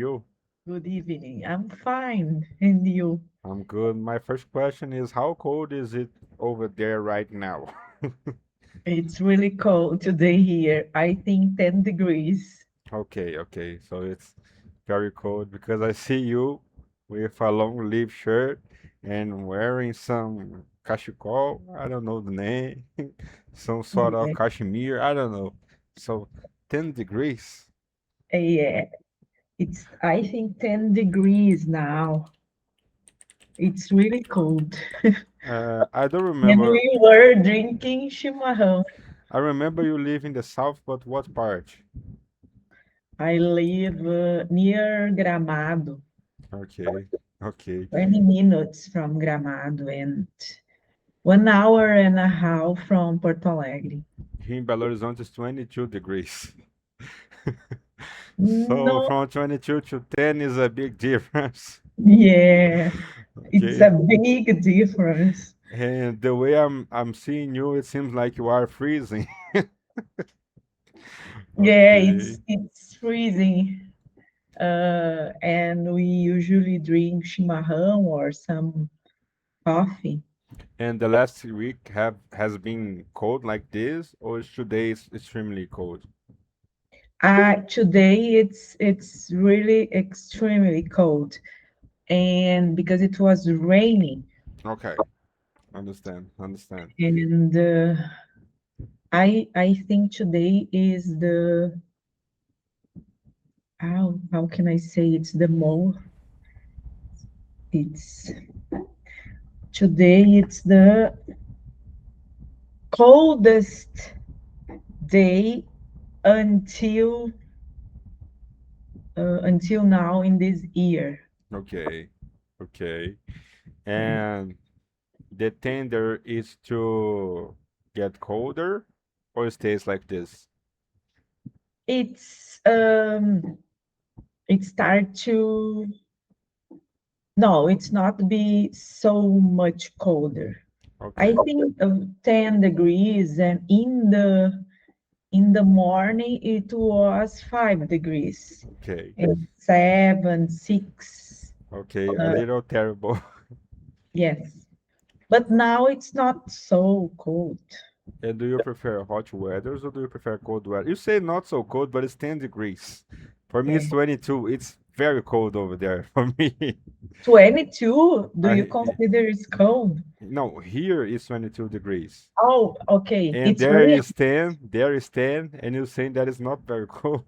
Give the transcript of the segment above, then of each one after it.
You? Good evening. I'm fine. And you? I'm good. My first question is how cold is it over there right now? It's really cold today here. I think 10 degrees. Okay. So it's very cold because I see you with a long sleeve shirt and wearing some cachecol. I don't know the name. Some sort of Yeah. cashmere. I don't know. So 10 degrees. Yeah. It's I think 10 degrees now. It's really cold. I don't And remember. we were drinking chimarrão. I remember you live in the south, but what part? I live near Gramado, Okay, okay. 20 minutes from Gramado and 1 hour and a half from Porto Alegre. Here in Belo Horizonte is 22 degrees. So No, from 22 to 10 is a big difference. yeah, it's Okay. a big difference. And the way I'm seeing you, it seems like you are freezing. Yeah, Okay. it's freezing, and we usually drink chimarrão or some coffee. And the last week have has been cold like this, or is today is extremely cold? Today it's really extremely cold, and because it was raining, Okay. Understand. and I think today is the how can I say it's the more it's today it's the coldest day until until now in this year. Okay. Okay. Yeah. And the tender is to get colder or it stays like this? It's it start to no, it's not be so much colder. I Okay. think of 10 degrees, and in the morning it was 5 degrees, Okay. and 7, 6. Okay. A Uh, little terrible. yes, but now it's not so cold. And do you prefer hot weathers or do you prefer cold weather? You say not so cold, but it's 10 degrees. For me, Yeah. it's 22. It's very cold over there for me. 22, do you I, consider it's cold? no, here is 22 degrees. Oh, okay. And It's there really, is 10, there is 10, and you're saying that is not very cold.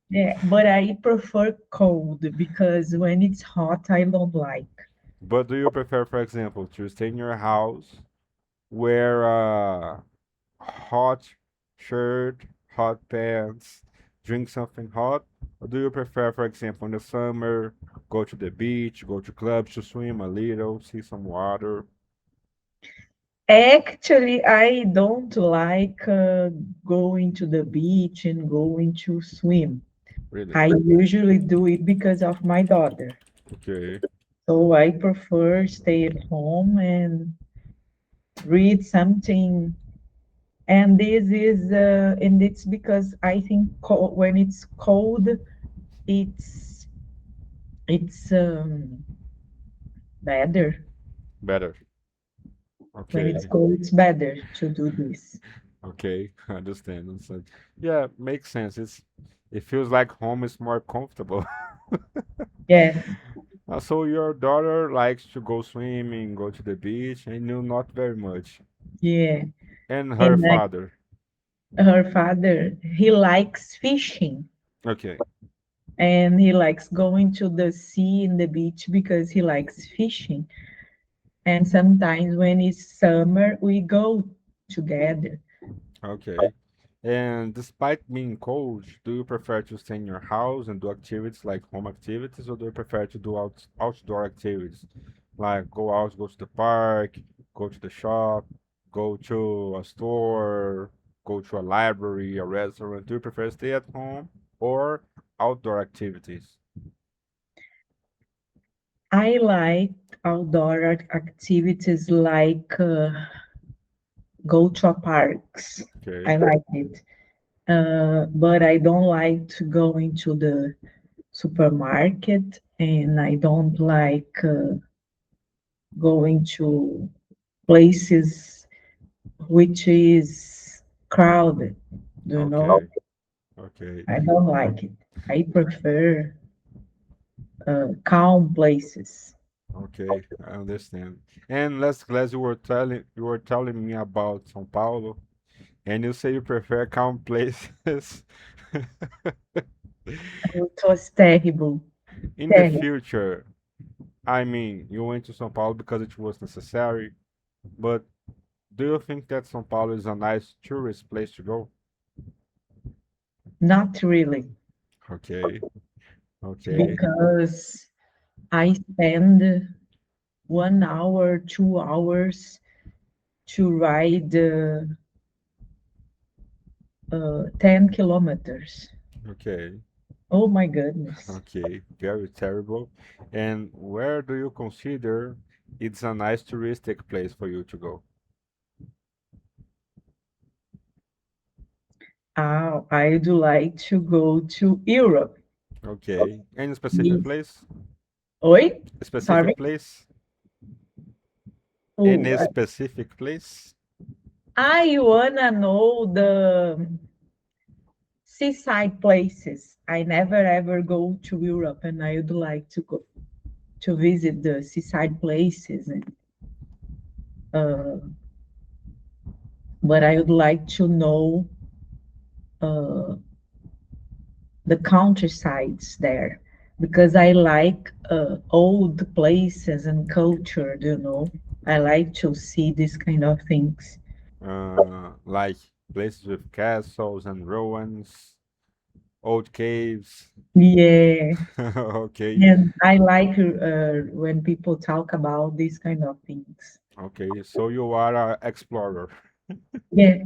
yeah, but I prefer cold because when it's hot, I don't like. But do you prefer, for example, to stay in your house, wear a hot shirt, hot pants, drink something hot? Or do you prefer, for example, in the summer, go to the beach, go to clubs to swim a little, see some water? Actually, I don't like going to the beach and going to swim. Really? I usually do it because of my daughter. Okay. So I prefer stay at home and read something. And it's because I think when it's cold, it's it's better. Better. When it's Okay. cold, it's better to do this. Okay. Understand. Yeah, makes sense. It feels like home is more comfortable. Yes, So your daughter likes to go swimming, go to the beach, and you not very much. yeah. And her And father. her father, he likes fishing, Okay. and he likes going to the sea and the beach because he likes fishing. And sometimes when it's summer, we go together. Okay. And despite being cold, do you prefer to stay in your house and do activities like home activities, or do you prefer to do outdoor activities like go out, go to the park, go to the shop, go to a store, go to a library, a restaurant? Do you prefer stay at home or outdoor activities? I like outdoor activities like go to a parks. I Okay. like it. But I don't like to go into the supermarket, and I don't like going to places which is crowded, you know. Okay. Okay. I don't like it. I prefer calm places. Okay. I understand. And last class you were telling me about São Paulo, and you say you prefer calm places. It was terrible, In the terrible. future, I mean, you went to São Paulo because it was necessary, but do you think that São Paulo is a nice tourist place to go? Not really, Okay. Okay. because I spend 1 hour, 2 hours to ride 10 kilometers. Okay. Oh my goodness. Okay. Very terrible. And where do you consider it's a nice touristic place for you to go? I'd like to go to Europe. Okay. Any specific Yes. place? Oi? A Sorry? specific place? Oh, Any specific place? I wanna know the seaside places. I never ever go to Europe, and I would like to go to visit the seaside places. And, uh, but I would like to know uh, the countrysides there, because I like old places and culture. I like to see these kind of things. Like places with castles and ruins, old caves. Yeah, Okay. and I like when people talk about these kind of things. Okay. So you are an explorer. Yeah,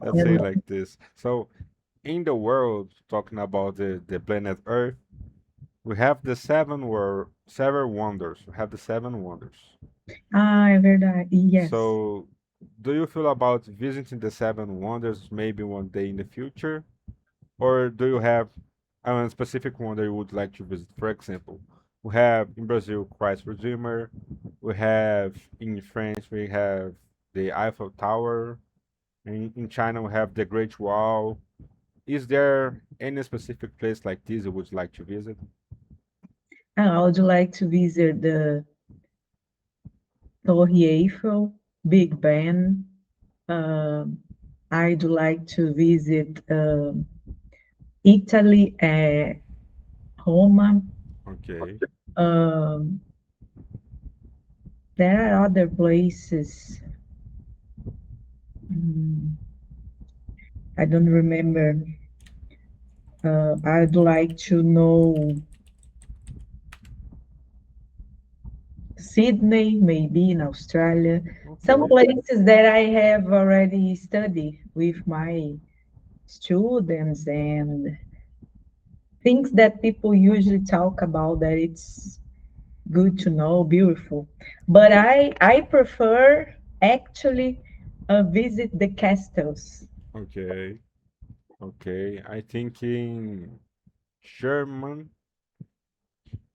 Let's say and like this. So in the world, talking about the planet Earth, we have the seven wonders. We have the seven wonders. é verdade. Yes, So, do you feel about visiting the seven wonders maybe one day in the future? Or do you have a specific wonder you would like to visit? For example, we have in Brazil Christ Redeemer, we have in France, we have the Eiffel Tower, and in China, we have the Great Wall. Is there any specific place like this you would like to visit? I would like to visit the Torre Eiffel, Big Ben. Um, I'd like to visit Italy, Roma. Okay. Um, there are other places. Mm, I don't remember. I'd like to know Sydney, maybe in Australia. Some Okay. places that I have already studied with my students, and things that people usually talk about, that it's good to know, beautiful. But I prefer actually visit the castles. Okay. Okay. I think in German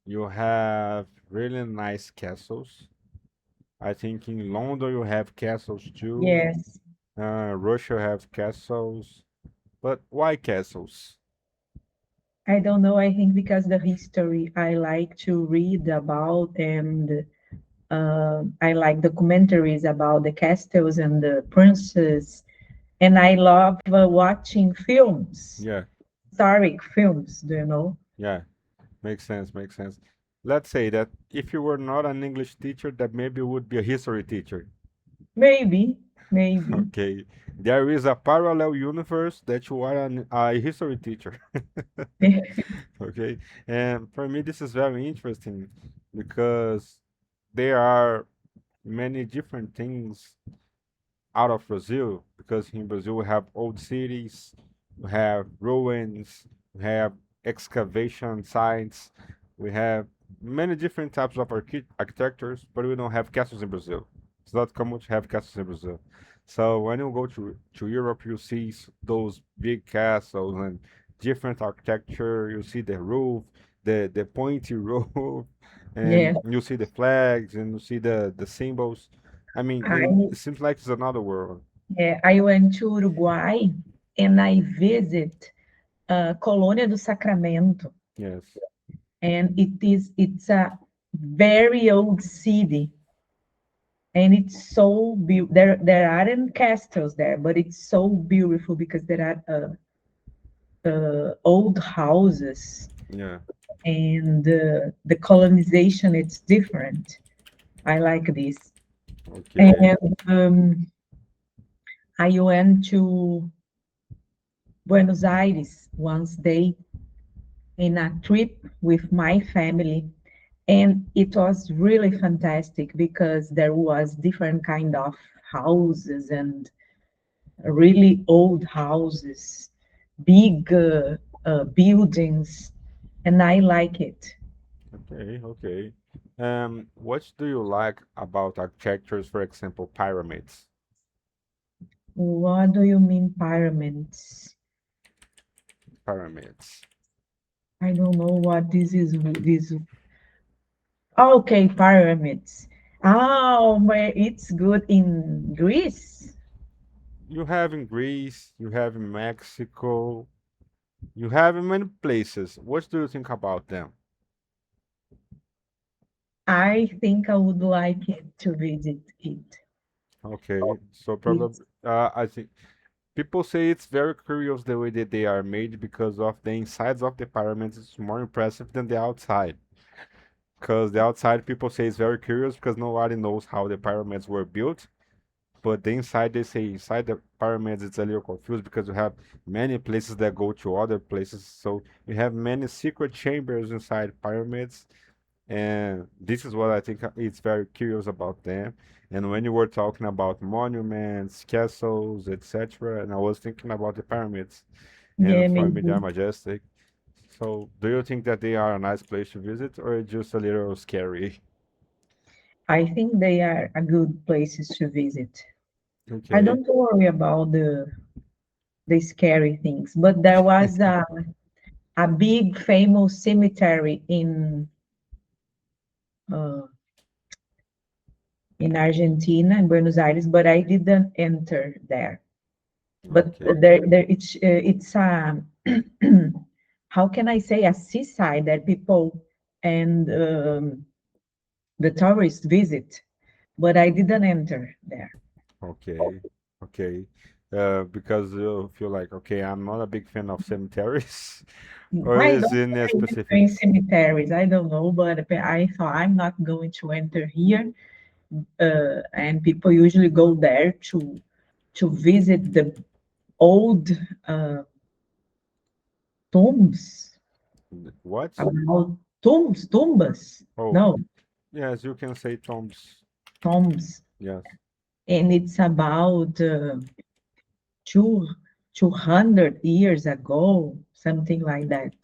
you have really nice castles. I think in London you have castles too. Yes, Russia have castles. But why castles? I don't know. I think because the history I like to read about, and I like documentaries about the castles and the princes, and I love watching films, Yeah, historic films. Do you know? yeah. Makes sense, makes sense. Let's say that if you were not an English teacher, that maybe you would be a history teacher. Maybe, maybe. Okay. There is a parallel universe that you are a history teacher. Okay. And for me, this is very interesting because there are many different things out of Brazil, because in Brazil we have old cities, we have ruins, we have excavation sites, we have many different types of architectures, but we don't have castles in Brazil. It's not common to have castles in Brazil. So when you go to Europe, you see those big castles and different architecture. You see the roof, the pointy road, Yeah, and you see the flags and you see the symbols. I mean, and I it seems like it's another world. yeah, I went to Uruguay and I visit Colônia do Sacramento, Yes. and it's a very old city, and it's so beautiful. There aren't castles there, but it's so beautiful because there are old houses, Yeah. and the colonization it's different. I like this. Okay. And I went to Buenos Aires once day in a trip with my family, and it was really fantastic because there was different kind of houses and really old houses, big buildings, and I like it. Okay. Okay. What do you like about architectures, for example, pyramids? What do you mean pyramids? Pyramids. I don't know what this is. This okay, pyramids. Oh, where it's good in Greece. You have in Greece, you have in Mexico, you have in many places. What do you think about them? I think I would like it to visit it. Okay, so It's probably I think people say it's very curious the way that they are made because of the insides of the pyramids. It's more impressive than the outside. Because the outside people say it's very curious because nobody knows how the pyramids were built. But the inside, they say inside the pyramids, it's a little confused because you have many places that go to other places. So you have many secret chambers inside pyramids. And this is what I think it's very curious about them. And when you were talking about monuments, castles, etc., and I was thinking about the pyramids, and yeah, for me, they're maybe. majestic. So, do you think that they are a nice place to visit, or just a little scary? I think they are a good places to visit. I Okay, don't worry about the scary things, but there was a big famous cemetery uh, in Argentina, in Buenos Aires, but I didn't enter there. But okay, it's how can I say a seaside that people and the tourists visit, but I didn't enter there. okay, okay. Because you feel like, okay, I'm not a big fan of cemeteries, or I is don't in a like specific. different cemeteries. I don't know, but I thought I'm not going to enter here. And people usually go there to visit the old uh, tombs What? about tumbas. Oh, No, yes, you can say tombs. tombs, Yes. and it's about two 200 years ago, something like that.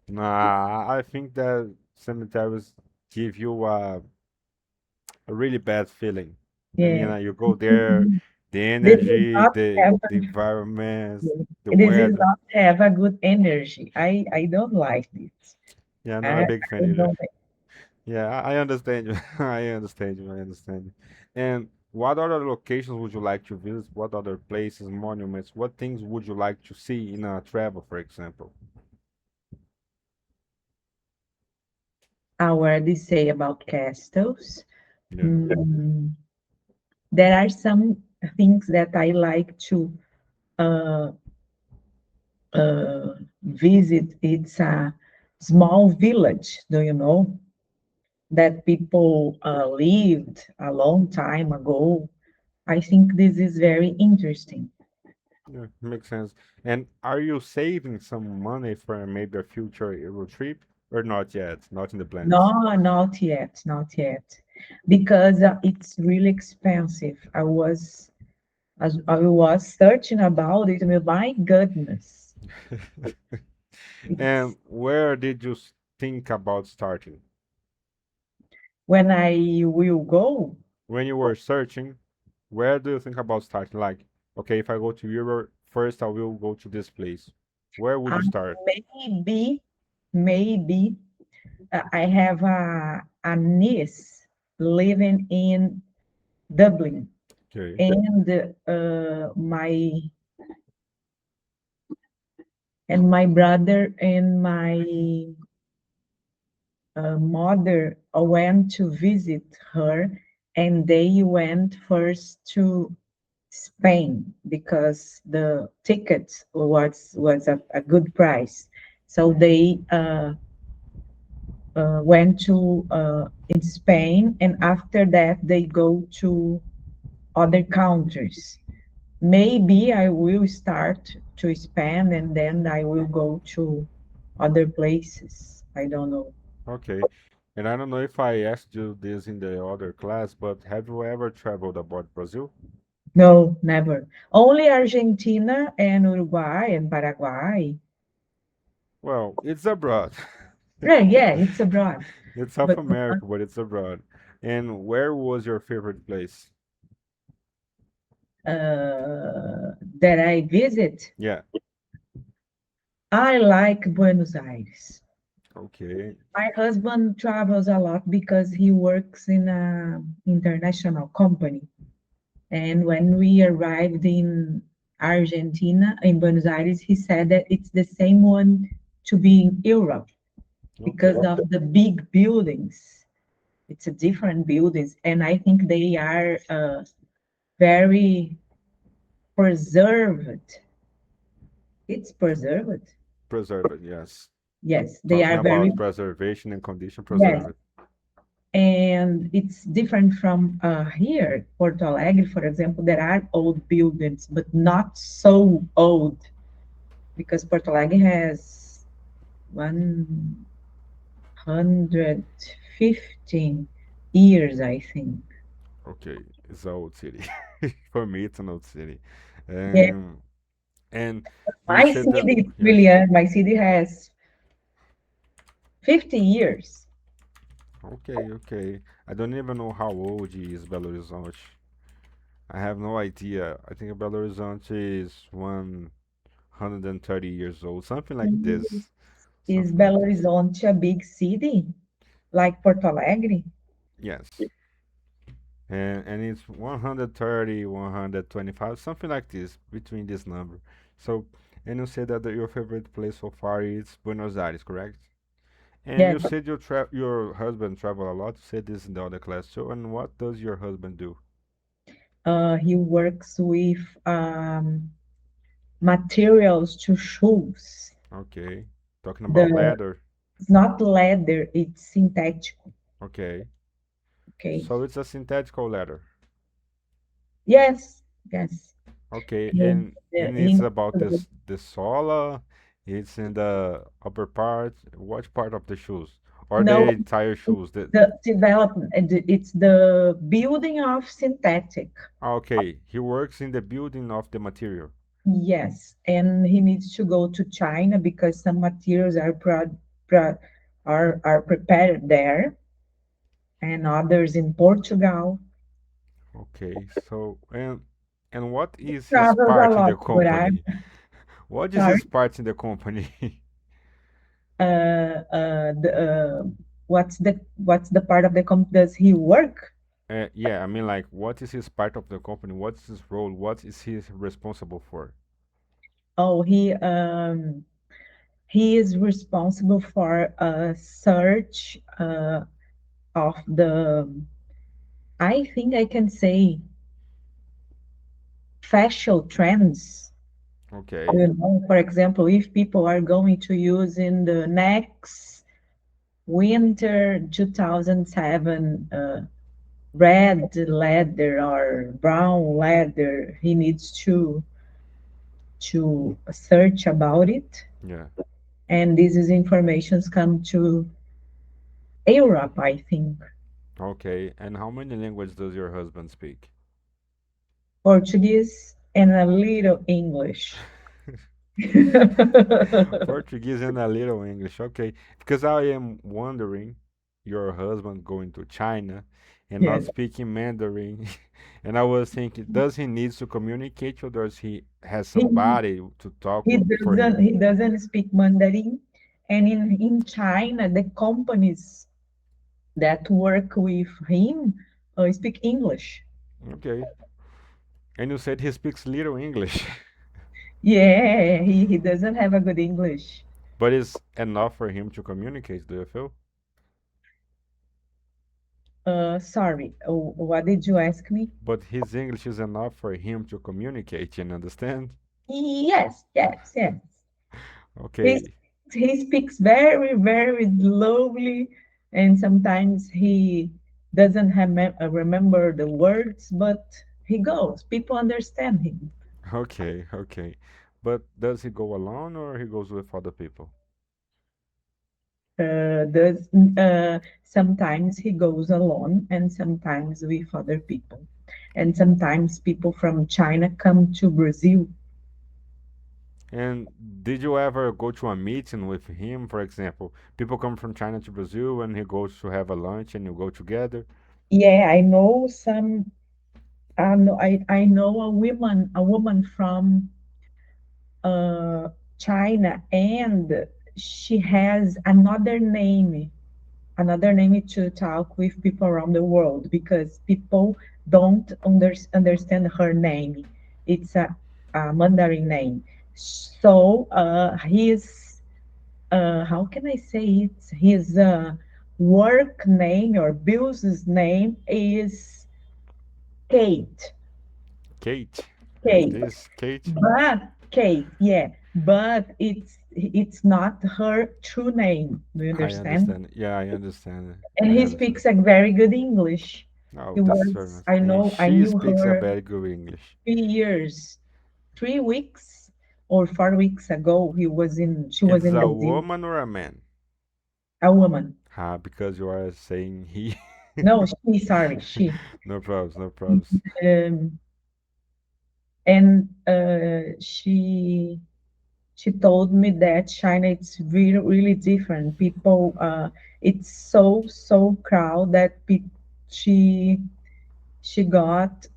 Nah, I think that cemeteries give you a really bad feeling. I mean, Yeah, you go there, the this is energy, not have the environment, the this is weather. not have a good energy. I don't like this. Yeah, I'm not a I, big fan I either. don't. Yeah, I understand you. I understand you. I understand you. And what other locations would you like to visit? What other places, monuments? What things would you like to see in a travel, for example? I already say about castles. Yeah. Mm, there are some things that I like to uh, visit. It's a small village, do you know, that people lived a long time ago. I think this is very interesting. Yeah, makes sense. And are you saving some money for maybe a future Euro trip or not yet? Not in the plans. No, not yet, not yet, because it's really expensive. As I was searching about it, I mean, my goodness, And it's where did you think about starting? when I will go, When you were searching, where do you think about starting? Like, okay, if I go to Europe, first I will go to this place. Where would uh, you start? maybe maybe I have a niece living in Dublin, Okay. and my brother and my mother went to visit her, and they went first to Spain because the ticket was a good price. So they went to in Spain, and after that they go to other countries. Maybe I will start to Spain and then I will go to other places. I don't know. Okay. And I don't know if I asked you this in the other class, but have you ever traveled abroad Brazil? No, never. Only Argentina and Uruguay and Paraguay. Well, it's abroad. Yeah, yeah, it's abroad, It's South but America, but it's abroad. And where was your favorite place? that I visit. Yeah. I like Buenos Aires. Okay. My husband travels a lot because he works in a international company. And when we arrived in Argentina, in Buenos Aires, he said that it's the same one to be in Europe because Okay. of the big buildings. It's a different buildings, and I think they are very preserved. It's preserved. Preserve it, yes. Yes, they Talking are very, about preservation and condition, yes, preserve it. and it's different from here, Porto Alegre, for example. There are old buildings, but not so old because Porto Alegre has 115 years, I think. Okay, it's an old city. For me, it's an old city. Yeah, And you my said that, city, yes. really, my city has 50 years. Okay, okay. I don't even know how old is Belo Horizonte. I have no idea. I think Belo Horizonte is 130 years old, something like this. Is Something like Belo this. Horizonte a big city like Porto Alegre? Yes. And it's 130, 125, something like this, between this number. So, and you said that your favorite place so far is Buenos Aires, correct? And Yes, you said your husband travel a lot. You said this in the other class too. And what does your husband do? he works with materials to shoes. Okay. Talking about The leather. It's not leather, it's synthetic. Okay. Okay. So it's a synthetical leather. Yes, yes. Okay. And And he it's about this the sole. It's in the upper part. What part of the shoes? Or the no, entire it's shoes? The the development, it's the building of synthetic. Okay, he works in the building of the material. Yes, and he needs to go to China because some materials pro, are prepared there, and others in Portugal. Okay, so and what is his Travels a part in lot, the but I'm company? What is sorry. his part in the company? The what's the part of the does he work? Yeah, I mean like what is his part of the company? What's his role? What is he responsible for? Oh, he is responsible for a search of the, I think I can say, fashion trends. Okay, For example, if people are going to use in the next winter 2007 red leather or brown leather, he needs to search about it. yeah. And this is informations come to Europe, I think. Okay, and how many languages does your husband speak? Portuguese and a little English. Portuguese and a little English. Okay, because I am wondering, your husband going to China and not Yes. speaking Mandarin, and I was thinking, does he need to communicate or does he has He somebody to talk he for him? doesn't speak Mandarin, And in China, the companies that work with him speak English. Okay. And you said he speaks little English, Yeah, he doesn't have a good English. but it's enough for him to communicate, do you feel? Sorry, what did you ask me? But his English is enough for him to communicate and understand? Yes, yes, yes. He Okay. he speaks very, very slowly, and sometimes he doesn't remember the words, but he goes. People understand him. Okay, okay. But does he go alone or he goes with other people? Does Sometimes he goes alone, and sometimes with other people, and sometimes people from China come to Brazil. And did you ever go to a meeting with him, for example? People come from China to Brazil and he goes to have a lunch and you go together? Yeah, I know some. I know a woman from uh, China, and she has another name to talk with people around the world because people don't understand her name. It's a Mandarin name. So his how can I say it? His work name or business name is Kate. Kate. Is Kate. this Kate? Yeah, but it's not her true name. Do you I understand? understand. Yeah, I understand. And I he understand. speaks a very good English. Oh, He that's very was, nice. I And know, I she knew speaks a her very good English. 3 years, 3 weeks or 4 weeks ago. She was It's in a Brazil. woman or a man? A woman. Ah, because you are saying he. No, sorry, she. No problems, no problems. Um, and she told me that China it's really really different. People, it's so crowded that she she got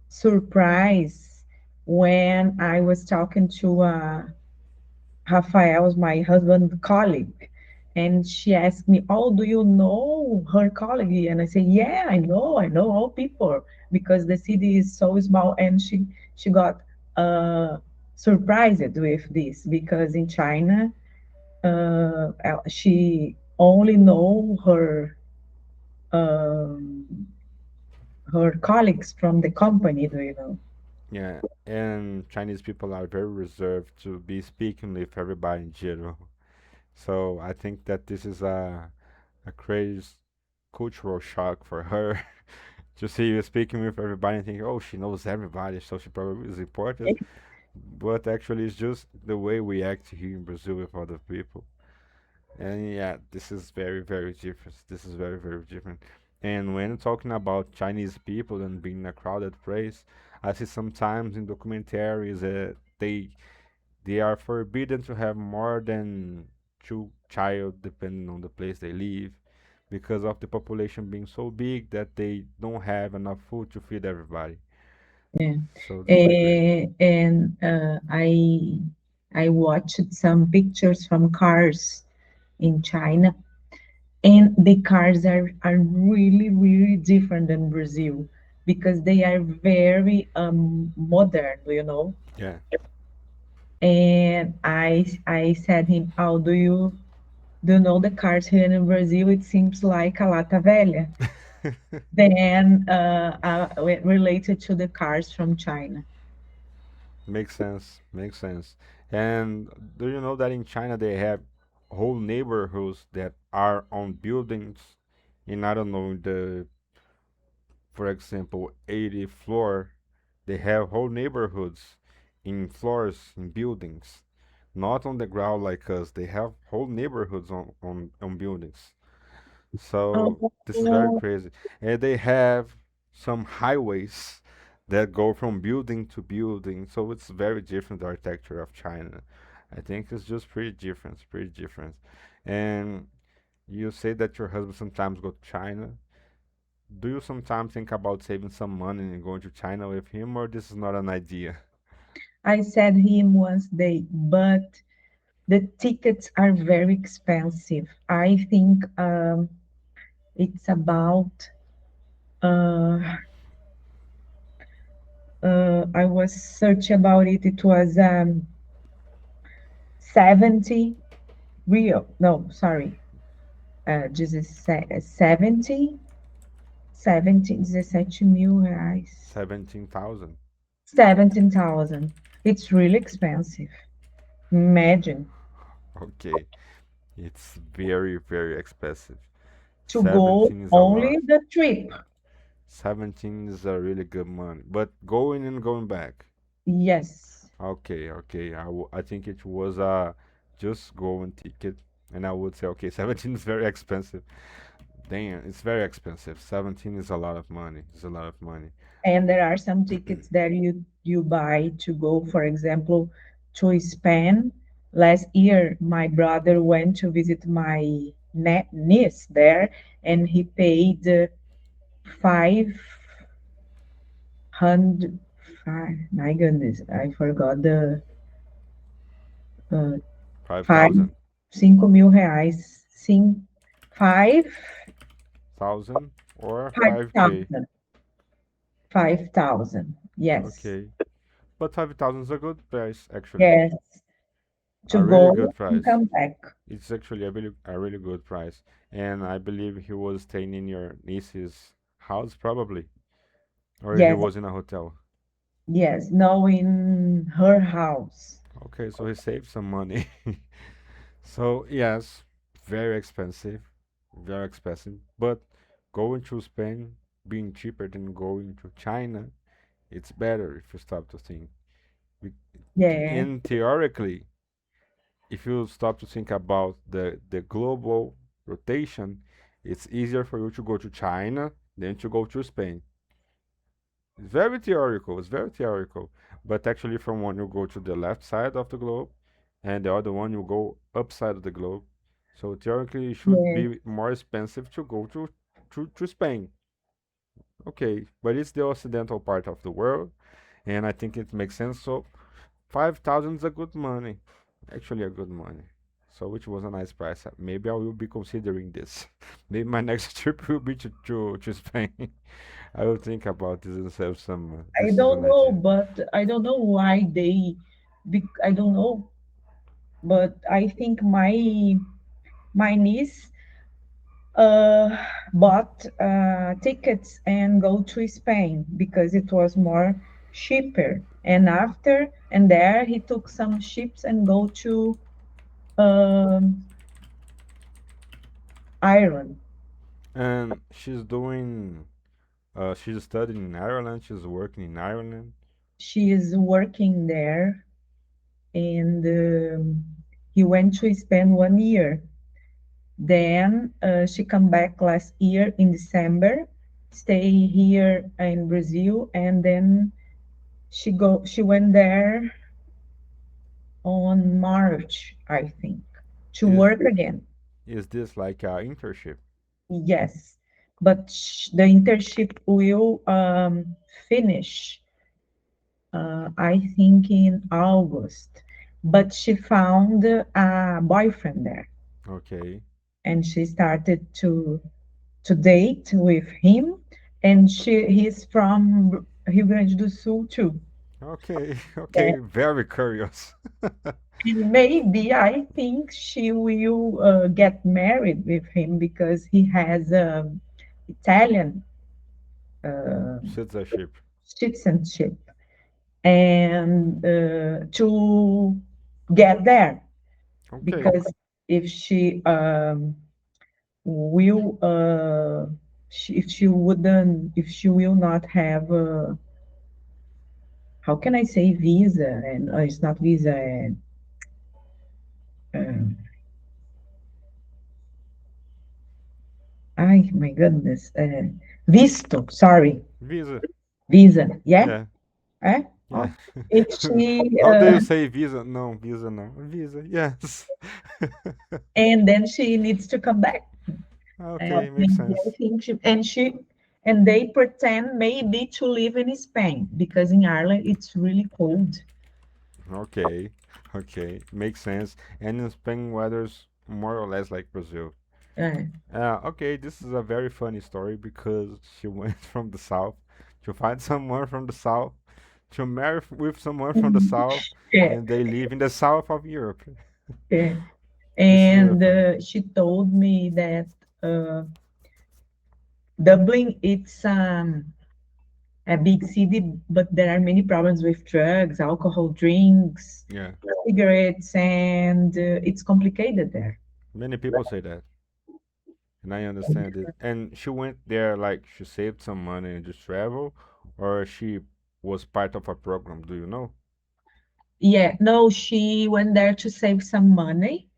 surprised when I was talking to Rafael's my husband colleague, and she asked me, "Oh, do you know her colleague?" And I said, "Yeah, I know all people because the city is so small." And she got surprised with this because in China, she only know um, her colleagues from the company. Do you know? Yeah, and Chinese people are very reserved to be speaking with everybody in general. So I think that this is a crazy cultural shock for her to see you speaking with everybody and think, oh, she knows everybody, so she probably is important. But actually, it's just the way we act here in Brazil with other people. And yeah, this is very, very different. This is very, very different. And when talking about Chinese people and being in a crowded place, I see sometimes in documentaries that they are forbidden to have more than two child depending on the place they live because of the population being so big that they don't have enough food to feed everybody. Yeah. So this is very crazy. And I watched some pictures from cars in China, and the cars are really really different than Brazil because they are very modern, you know. Yeah. And I said him, "Oh, do you know the cars here in Brazil? It seems like a lata velha." Then related to the cars from China. Makes sense. Makes sense. And do you know that in China they have whole neighborhoods that are on buildings in, I don't know, the, for example, 80th floor, they have whole neighborhoods in floors in buildings, not on the ground like us. They have whole neighborhoods on buildings. So Oh, this is very no. crazy. And they have some highways that go from building to building. So it's very different, the architecture of China. I think it's just pretty different, pretty different. And you say that your husband sometimes go to China. Do you sometimes think about saving some money and going to China with him, or this is not an idea? I said him once day, but the tickets are very expensive. I think it's about uh, I was searching about it. It was 70 real. No, sorry. This is 17 mil reais. 17,000. 17,000. It's really expensive. Imagine Okay. It's very, very expensive. to go 17 is a lot. only the trip. 17 is a really good money. But going and going back. Yes. Okay, okay. I think it was just going ticket. And I would say, okay, 17 is very expensive. Damn, it's very expensive. 17 is a lot of money. It's a lot of money. And there are some tickets that you buy to go, for example, to Spain. Last year, my brother went to visit my niece there, and he paid 500. My goodness, I forgot the uh, five 5,000. 5 mil reais. Five Thousand or five 5K. thousand 5,000. Yes, Okay. But 5,000 is a good price, actually. yes, to A really go good and price. come back. It's actually a really good price. And I believe he was staying in your niece's house, probably. Or he Yes, was in a hotel. yes, no, in her house. Okay, so he saved some money. So, yes, very expensive. Very expensive. But going to Spain being cheaper than going to China, it's better if you stop to think. Be- Yeah, In theoretically, if you stop to think about the global rotation, it's easier for you to go to China than to go to Spain. It's very theoretical. It's very theoretical. But actually, from one you go to the left side of the globe, and the other one you go upside of the globe. So theoretically, it should yes, be more expensive to go to Spain. Okay, but it's the occidental part of the world, and I think it makes sense. So 5,000 is a good money, actually a good money. So which was a nice price. Maybe I will be considering this. Maybe my next trip will be to Spain. I will think about this and have some. I This is don't an know, idea. but I don't know why I don't know, but I think my niece uh, bought tickets and go to Spain because it was more cheaper. And after and there he took some ships and go to um, Ireland. And she's doing. She's studying in Ireland. She's working in Ireland. She is working there, and he went to spend 1 year. Then she come back last year in December, stay here in Brazil, and then she went there on March, I think, to Is work again. is this like a internship? Yes, but the internship will finish, I think, in August. But she found a boyfriend there, Okay. and she started to date with him. And he's from Rio Grande do Sul too. Okay. And Okay. Very curious. maybe I think she will get married with him because he has Italian Citizenship. citizenship, and to get there, Okay. because if she will if she will not have how can I say visa, and it's not visa, ay my goodness, visto, sorry, Visa. visa, yeah, Yeah. eh? Yeah. If she How do you say visa? No, visa no. Visa, yes. and then she needs to come back. And Okay, makes maybe I sense. think and they pretend maybe to live in Spain because in Ireland it's really cold. Okay. Okay, makes sense. And in Spain, weather's more or less like Brazil. Uh, Okay, this is a very funny story because she went from the south to find someone from the south to marry with someone from the south, yeah, and they live in the south of Europe. yeah. This is very And funny. she told me that uh, Dublin, it's a big city, but there are many problems with drugs, alcohol, drinks, Yeah, cigarettes, and it's complicated there. many people say that, and I understand it. And she went there like she saved some money and just travel, or she was part of a program. Do you know? Yeah, no, she went there to save some money,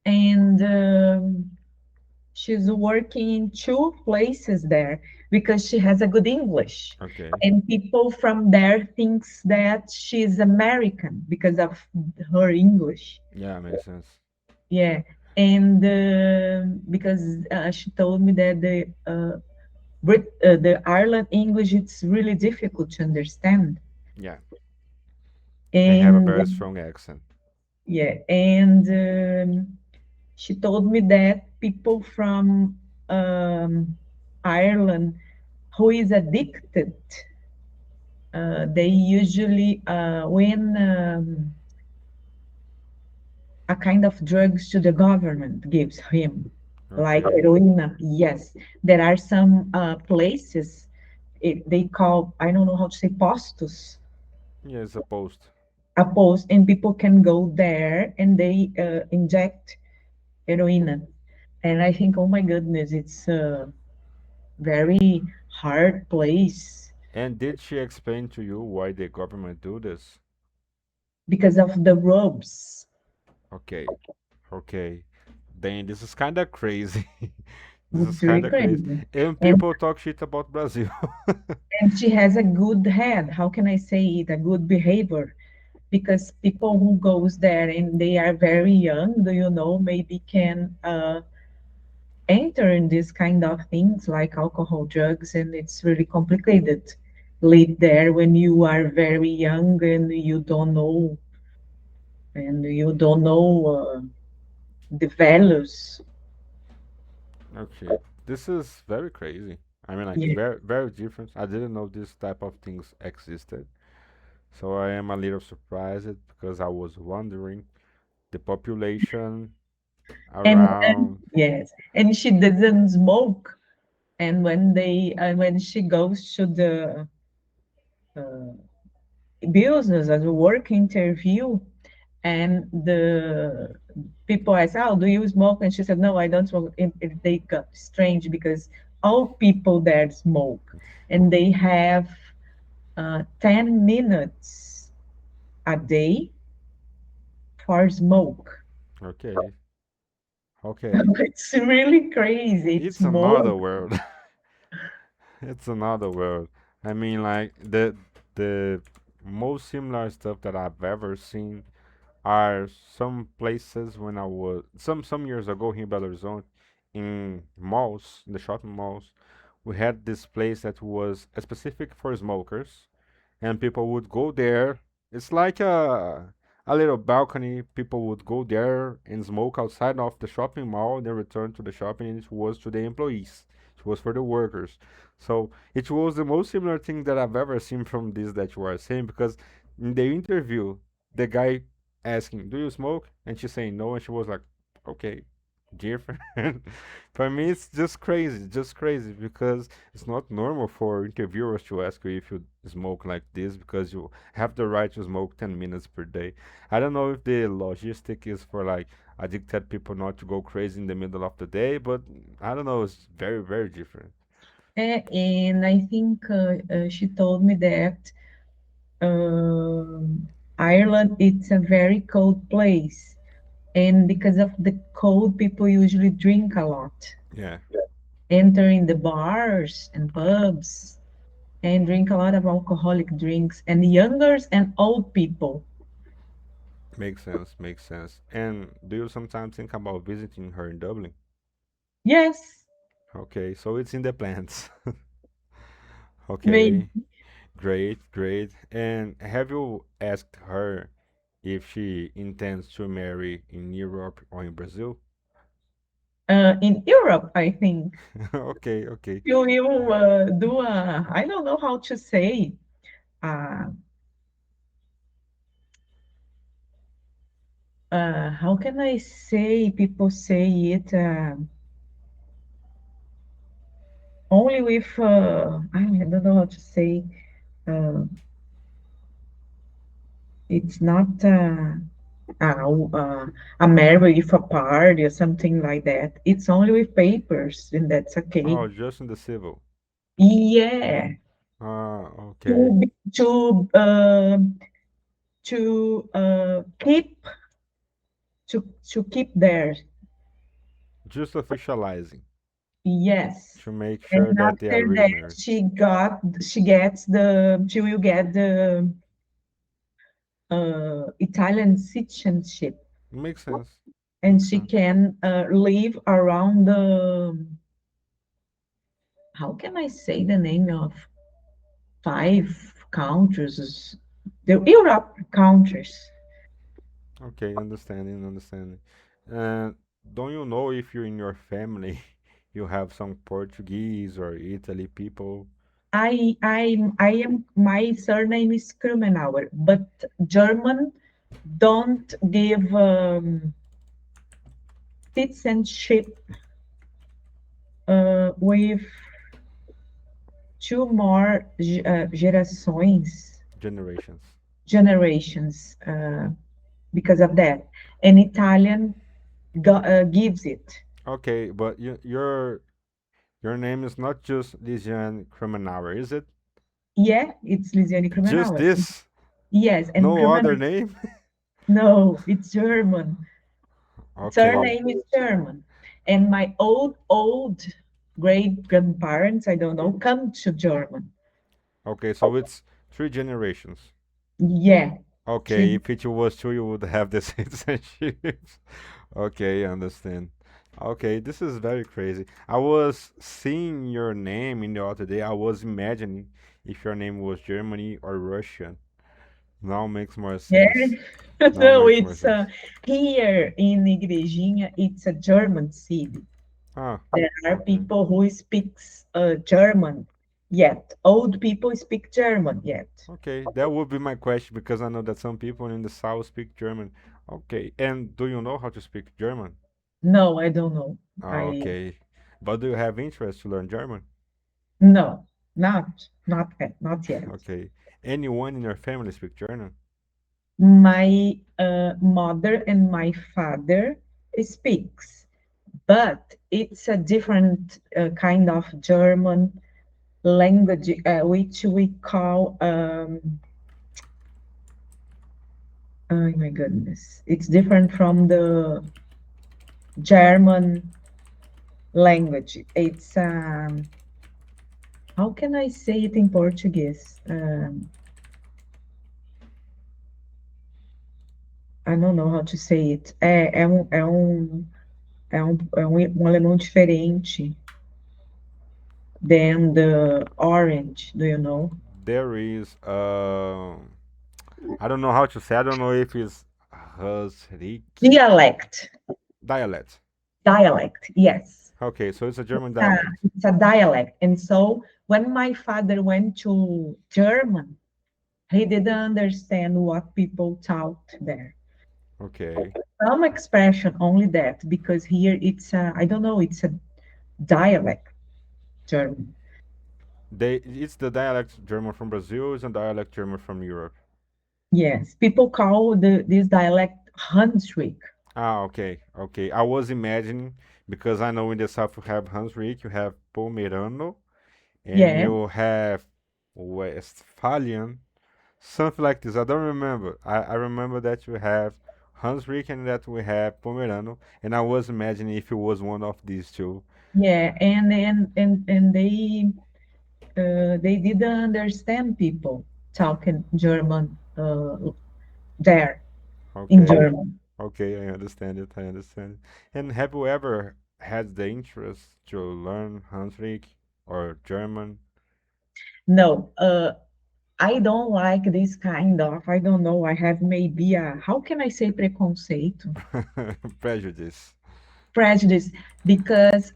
and she's working in two places there because she has a good English. Okay. And people from there thinks that she's American because of her English. Yeah, makes sense. Yeah, and because she told me that the Ireland English it's really difficult to understand. Yeah, they have a very And strong accent. yeah, and she told me that people from Ireland who is addicted, they usually when a kind of drugs to the government gives him, like Okay. heroin. Yes, there are some places they call, I don't know how to say, postos, Yeah, it's a post. a post, and people can go there and they inject heroin. And I think, oh my goodness, it's a very hard place And did she explain to you why the government do this? because of the robes. Okay, okay. Then this is kind of crazy. This is It's kind really of crazy. crazy. And And people talk shit about Brazil. and she has a good head. How can I say it? A good behavior. Because people who goes there and they are very young, do you know, maybe can enter in this kind of things like alcohol, drugs, and it's really complicated. Live there when you are very young and you don't know the values. Okay, this is very crazy. I mean, like Yeah. very, very different. I didn't know this type of things existed. So I am a little surprised because I was wondering the population And around. yes, and she doesn't smoke. And when she goes to the uh, business as a work interview, and the people ask, "Oh, do you smoke?" And she said, "No, I don't smoke." And they got strange because all people there smoke, and they have 10 minutes a day for smoke. Okay, okay. It's really crazy. It's It's more. another world. It's another world. I mean, like the most similar stuff that I've ever seen are some places when I was some years ago here in Belo Horizonte, in malls, in the shopping malls, we had this place that was specific for smokers, and people would go there. It's like a little balcony. People would go there and smoke outside of the shopping mall, then return to the shopping, and it was to the employees. It was for the workers. So it was the most similar thing that I've ever seen from this that you are saying, because in the interview, the guy asking, "Do you smoke?" and she saying no, and she was like, "Okay, different." For me, it's just crazy because it's not normal for interviewers to ask you if you smoke like this because you have the right to smoke 10 minutes per day. I don't know if the logistic is for like addicted people not to go crazy in the middle of the day, but I don't know. It's very, very different. And I think she told me that Ireland it's a very cold place, and because of the cold, people usually drink a lot, Yeah, enter in the bars and pubs, and drink a lot of alcoholic drinks, and youngers and old people. makes sense, makes sense. And do you sometimes think about visiting her in Dublin? Yes, Okay, so it's in the plans. maybe. Okay, great, great. And have you asked her if she intends to marry in Europe or in Brazil? In Europe, I think Okay, okay. you will do a, I don't know how to say, uh, how can I say, people say it only with, I don't know how to say, uh, it's not a marriage with a party or something like that. It's only with papers, and that's okay. Oh, just in the civil. Yeah, Ah, okay. to keep keep there. Just officializing Yes. to make And sure that they are after really that, married. she will get the Italian citizenship, Makes sense. and Makes she sense. can live around the, how can I say the name of 5 countries, the Europe countries. Okay, understanding, understanding. And don't you know if you in your family you have some Portuguese or Italy people? I am, my surname is Krummenauer, but German don't give citizenship with two more gerações, Generations. generations because of that. And Italian gives it. Okay, but your name is not just Lisiane Krummenauer, is it? Yeah, it's Lisiane Just Krummenauer. this? Yes, and No other Krummenauer, name? no, it's German. Okay. Surname is German. And my old great grandparents, I don't know, come to German. Okay, so it's three generations. Yeah, Okay, three. if it was two, you would have the citizenship. Okay, I understand. Okay, this is very crazy. I was seeing your name in the other day. I was imagining if your name was Germany or Russian. Now makes more Yeah, sense. Now no, makes more it's sense. here in Igrejinha, it's a German city. Ah, There are okay. people who speaks German yet. Old people speak German yet. Okay, that would be my question because I know that some people in the south speak German. Okay, and do you know how to speak German? No, I don't know. I Okay, but do you have interest to learn German? no, not yet. Okay, anyone in your family speak German? My mother and my father speaks, but it's a different kind of German language, which we call, oh my goodness, it's different from the German language. It's, how can I say it in Portuguese? I don't know how to say it. Um alemão diferente than the orange, do you know? There is, I don't know how to say. I don't know if it's Husriki Dialect, dialect. dialect, yes. Okay, so it's a German Uh, dialect. it's a dialect. And so when my father went to German, he didn't understand what people talked there. Okay, Some expression, only that, because here it's a, I don't know, it's a dialect German. it's the dialect German from Brazil. It's a dialect German from Europe. Yes, people call this dialect Hansrick. Ah, okay, okay. I was imagining because I know in the south you have Hansrick, you have Pomerano, and Yeah, you have Westphalian, something like this. I don't remember. I remember that you have Hansrick and that we have Pomerano, and I was imagining if it was one of these two. yeah, and they didn't understand people talking German there in Okay, German. okay, I understand it. I understand it. And have you ever had the interest to learn Hansrick or German? No, I don't like this kind of, I don't know, I have maybe a, how can I say preconceito? Prejudice. Prejudice, because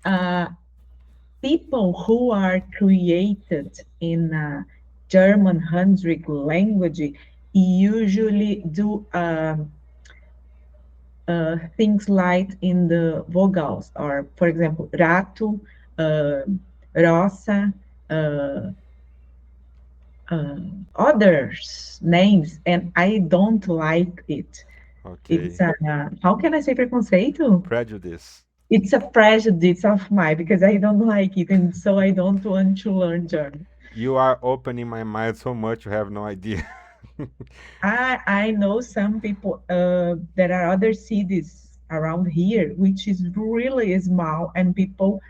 people who are created in German Handshake language usually do things like in the vowels, or for example, rato, uh, rosa, uh, uh, others names, and I don't like it. It's Okay. a, how can I say preconceito? Prejudice. It's a prejudice of mine because I don't like it, and so I don't want to learn German. You are opening my mind so much you have no idea. I know some people. There are other cities around here which is really small, and people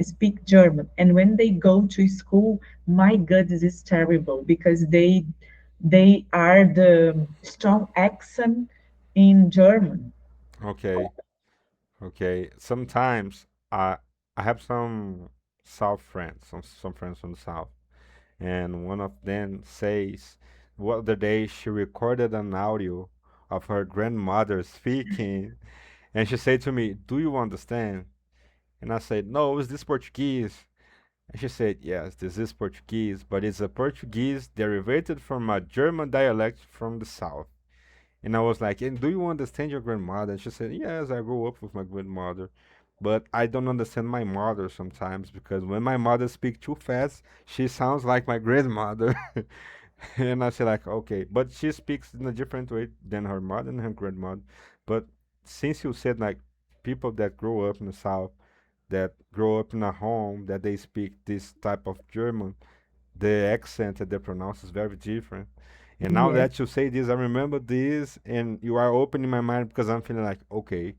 speak German. And when they go to school, my God, this is terrible because they are the strong accent in German. Okay. Okay. Sometimes I have some South friends, some friends from the South, and one of them says the other day she recorded an audio of her grandmother speaking, and she said to me, "Do you understand?" And I said, "No, is this Portuguese?" And she said, "Yes, this is Portuguese, but it's a Portuguese derivated from a German dialect from the South." And I was like, "And do you understand your grandmother?" And she said, "Yes, I grew up with my grandmother, but I don't understand my mother sometimes because when my mother speaks too fast, she sounds like my grandmother." And I said, like, "Okay, but she speaks in a different way than her mother and her grandmother." But since you said like people that grow up in the South, that grow up in a home that they speak this type of German, the accent that they pronounce is very different. And now Yes. that you say this, I remember this, and you are opening my mind because I'm feeling like, okay,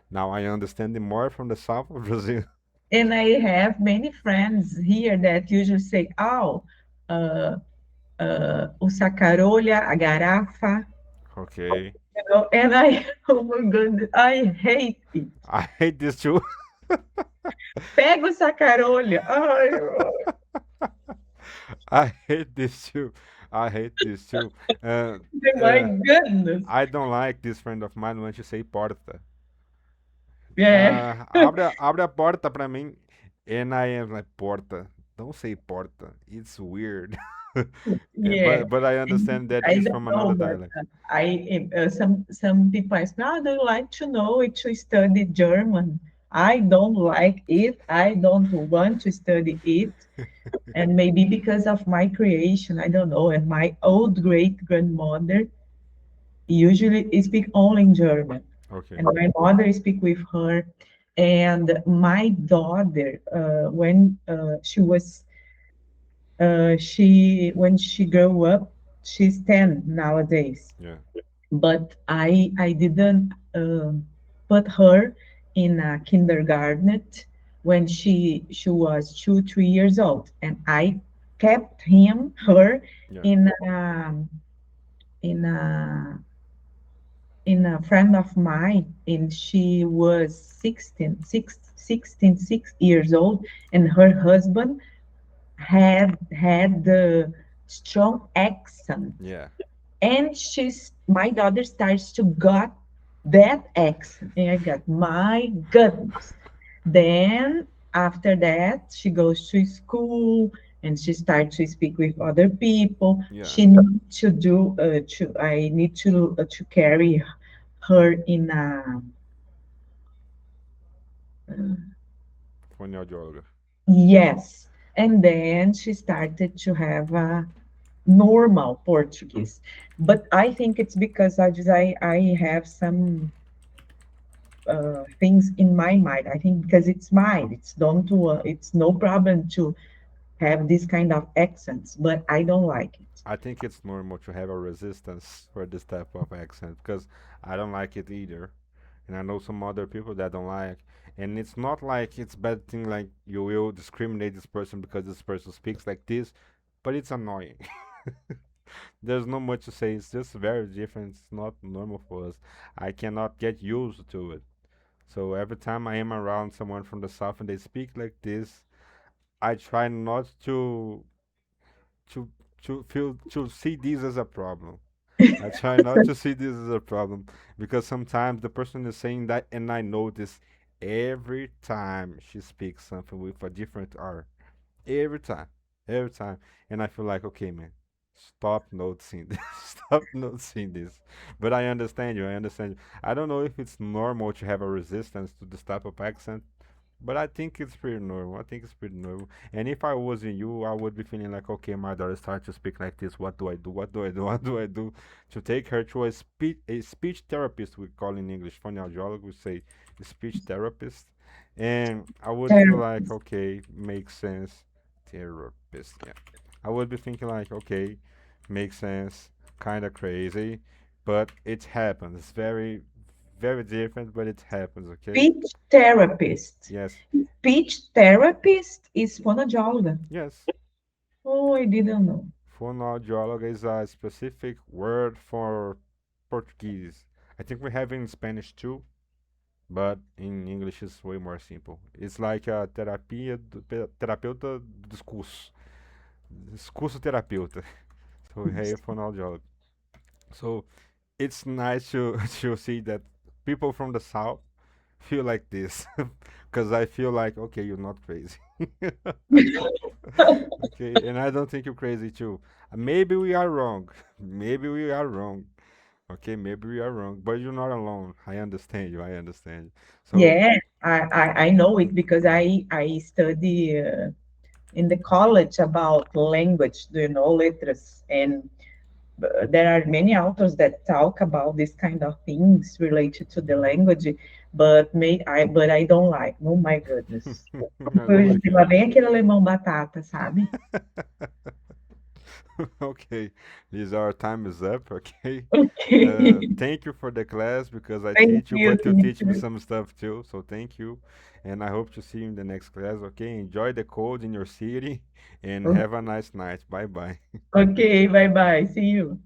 now I understand it more from the south of Brazil. And I have many friends here that usually say, oh, uh, o sacarolha, a garrafa, Okay, you know, and I, oh my goodness, I hate it. I hate this too. Pega o sacarolha. Ai, I hate this too. I hate this too. Uh, my uh, goodness. I don't like this friend of mine when she say porta. Yeah, Abre a porta pra mim. And I am like, porta. Don't say porta. It's weird. yeah. But I And understand that I is don't from know, another but dialect. some people ask me, oh, do you like to know it to study German? I don't like it. I don't want to study it. And maybe because of my creation, I don't know. And my old great grandmother usually speak only in German, Okay. and my mother speak with her. And my daughter, when she when she grew up, she's 10 nowadays. Yeah. But I didn't put her in a kindergarten when she was 2 3 years old, and I kept her Yeah. in in a in a friend of mine, and she was 6 years old, and her husband had the strong accent, Yeah. and she's my daughter starts to got that accent, and I got, my goodness. Then after that she goes to school, and she starts to speak with other people. Yeah. She needs to do I need to carry her in a, Fonoaudióloga. yes, and then she started to have a normal Portuguese. But I think it's because I have some things in my mind. I think because it's mine, it's no problem to have this kind of accents, but I don't like it. I think it's normal to have a resistance for this type of accent because I don't like it either. And I know some other people that don't like. And it's not like it's bad thing like you will discriminate this person because this person speaks like this, but it's annoying. There's not much to say. It's just very different. It's not normal for us. I cannot get used to it. So every time I am around someone from the south and they speak like this, I try not to to see this as a problem. I try not to see this as a problem because sometimes the person is saying that, and I notice every time she speaks something with a different R. Every time, every time, and I feel like, okay, man, stop noticing this, stop noticing this. But I understand you. I understand you. I don't know if it's normal to have a resistance to this type of accent, but I think it's pretty normal. I think it's pretty normal. And if I was in you, I would be feeling like, okay, my daughter starts to speak like this. What do I do? What do I do? What do I do? To take her to a speech therapist, we call in English. Fonoaudiólogo, we say speech therapist. And I would feel like, Therapist. okay, makes sense. Therapist, yeah. I would be thinking like, okay, makes sense. Kind of crazy, but it happens. It's very, very different, but it happens. Okay. Speech therapist. Yes. Speech therapist is fonoaudióloga. Yes. Oh, I didn't know. Fonoaudióloga is a specific word for Portuguese. I think we have in Spanish too, but in English it's way more simple. It's like a terapeuta do discurso. Discurso terapeuta. So hey, fonoaudiólogo. So it's nice to to see that people from the south feel like this, because I feel like, okay, you're not crazy. Okay, and I don't think you're crazy too. Maybe we are wrong. Maybe we are wrong. Okay, maybe we are wrong, but you're not alone. I understand you. I understand you. So, Yeah, I know it because I study in the college about language, do you know, letras, and there are many authors that talk about this kind of things related to the language, but I don't like. Oh my goodness. I don't Hoje like de it. lá bem aquele alemão batata, sabe? Okay, Liz, our time is up. Okay. Okay. Thank you for the class because I Thank teach you, you, but you teach me teacher. some stuff too. So thank you, and I hope to see you in the next class. Okay, enjoy the cold in your city, and have a nice night. Bye bye. Okay, bye bye. See you.